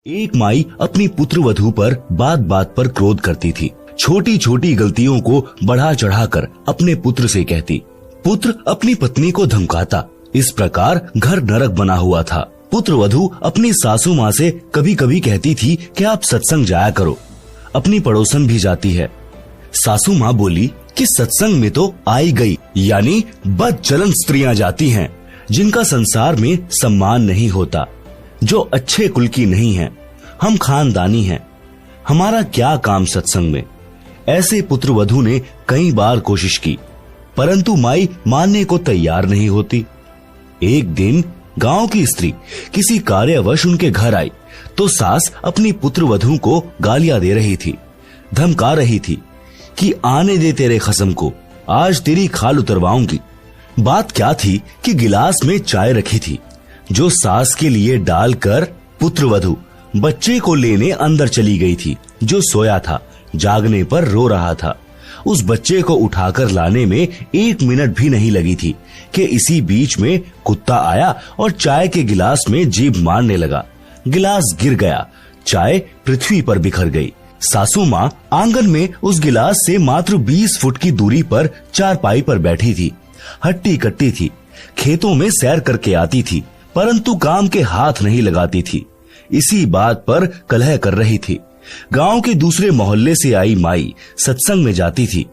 एक माई अपनी पुत्र वधू पर बात बात पर क्रोध करती थी। छोटी छोटी गलतियों को बढ़ा चढ़ाकर अपने पुत्र से कहती। पुत्र अपनी पत्नी को धमकाता। इस प्रकार घर नरक बना हुआ था। पुत्र वधू अपनी सासू माँ से कभी कभी कहती थी कि आप सत्संग जाया करो। अपनी पड़ोसन भी जाती है। सासू माँ बोली कि सत्संग में तो आई गई यानी बदचलन स्त्रियाँ जाती हैं, जिनका संसार में सम्मान नहीं होता, जो अच्छे कुल की नहीं है। हम खानदानी हैं, हमारा क्या काम सत्संग में। ऐसे पुत्र वधू ने कई बार कोशिश की, परंतु माई मानने को तैयार नहीं होती। एक दिन गांव की स्त्री किसी कार्यवश उनके घर आई तो सास अपनी पुत्र वधू को गालियां दे रही थी, धमका रही थी कि आने दे तेरे खसम को, आज तेरी खाल उतरवाऊंगी। बात क्या थी कि गिलास में चाय रखी थी, जो सास के लिए डालकर पुत्र वधू बच्चे को लेने अंदर चली गई थी, जो सोया था, जागने पर रो रहा था। उस बच्चे को उठाकर लाने में 1 मिनट भी नहीं लगी थी कि इसी बीच में कुत्ता आया और चाय के गिलास में जीभ मारने लगा। गिलास गिर गया, चाय पृथ्वी पर बिखर गई। सासू माँ आंगन में उस गिलास से मात्र 20 फुट की दूरी पर चारपाई पर बैठी थी। हट्टी कट्टी थी, खेतों में सैर करके आती थी, परंतु काम के हाथ नहीं लगाती थी। इसी बात पर कलह कर रही थी। गांव के दूसरे मोहल्ले से आई माई सत्संग में जाती थी।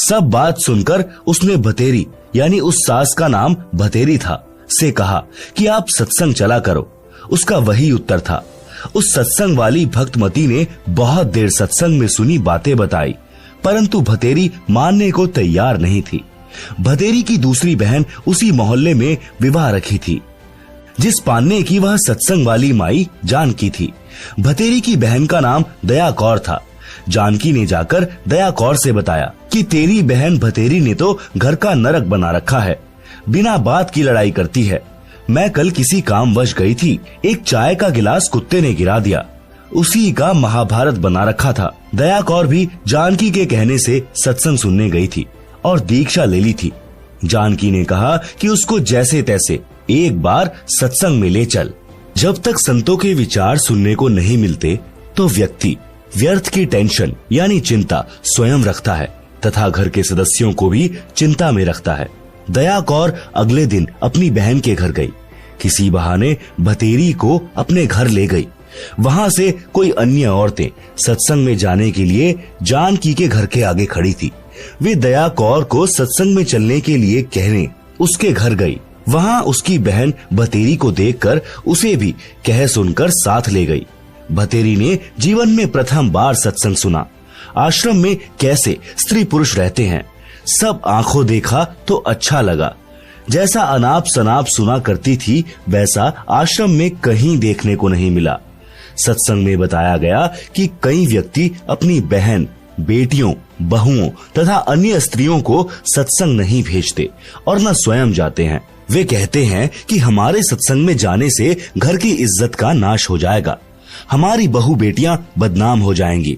सब बात सुनकर उसने भतेरी यानी उस सास का नाम भतेरी था से कहा कि आप सत्संग चला करो। उसका वही उत्तर था। उस सत्संग वाली भक्तमती ने बहुत देर सत्संग में सुनी बातें बताई, परंतु भतेरी मानने को तैयार नहीं थी। भतेरी की दूसरी बहन उसी मोहल्ले में विवाह रखी थी, जिस पालने की वह सत्संग वाली माई जानकी थी। भतेरी की बहन का नाम दया कौर था। जानकी ने जाकर दया कौर से बताया कि तेरी बहन भतेरी ने तो घर का नरक बना रखा है, बिना बात की लड़ाई करती है। मैं कल किसी कामवश गई थी, एक चाय का गिलास कुत्ते ने गिरा दिया, उसी का महाभारत बना रखा था। दया कौर भी जानकी के कहने से सत्संग सुनने गई थी और दीक्षा ले ली थी। जानकी ने कहा कि उसको जैसे तैसे एक बार सत्संग में ले चल। जब तक संतों के विचार सुनने को नहीं मिलते तो व्यक्ति व्यर्थ की टेंशन यानी चिंता स्वयं रखता है तथा घर के सदस्यों को भी चिंता में रखता है। दया कौर अगले दिन अपनी बहन के घर गई। किसी बहाने भतेरी को अपने घर ले गई। वहां से कोई अन्य औरतें सत्संग में जाने के लिए जानकी के घर के आगे खड़ी थी। वे दया कौर को सत्संग में चलने के लिए कहने उसके घर गई। वहां उसकी बहन भतेरी को देखकर उसे भी कह सुनकर साथ ले गई। भतेरी ने जीवन में प्रथम बार सत्संग सुना। आश्रम में कैसे स्त्री पुरुष रहते हैं, सब आंखों देखा तो अच्छा लगा। जैसा अनाप शनाप सुना करती थी, वैसा आश्रम में कहीं देखने को नहीं मिला। सत्संग में बताया गया कि कई व्यक्ति अपनी बहन, बेटियों, बहुओं तथा अन्य स्त्रियों को सत्संग नहीं भेजते और न स्वयं जाते हैं। वे कहते हैं कि हमारे सत्संग में जाने से घर की इज्जत का नाश हो जाएगा, हमारी बहू बेटियां बदनाम हो जाएंगी।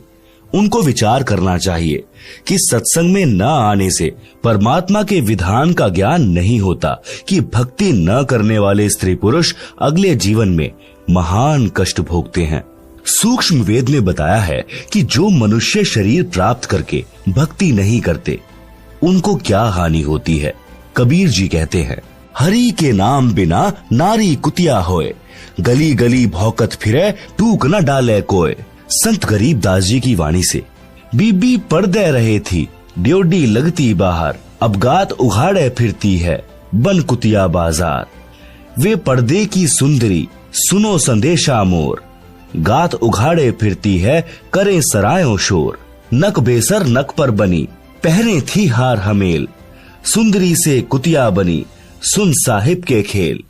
उनको विचार करना चाहिए कि सत्संग में न आने से परमात्मा के विधान का ज्ञान नहीं होता कि भक्ति न करने वाले स्त्री पुरुष अगले जीवन में महान कष्ट भोगते हैं। सूक्ष्म वेद में बताया है कि जो मनुष्य शरीर प्राप्त करके भक्ति नहीं करते, उनको क्या हानि होती है। कबीर जी कहते हैं, हरि के नाम बिना नारी कुतिया होए, गली गली भौकत फिरे, टूक न डाले कोय। संत गरीब दास जी की वाणी से। बीबी पर्दे रहे थी, ड्योडी लगती बाहर, अब गात उघाड़े फिरती है, बन कुतिया बाजार। वे पर्दे की सुंदरी, सुनो संदेशा मोर, गात उघाड़े फिरती है, करे सरायों शोर। नक बेसर नक पर बनी, पहने थी हार हमेल, सुंदरी से कुतिया बनी, सुन साहिब के खेल।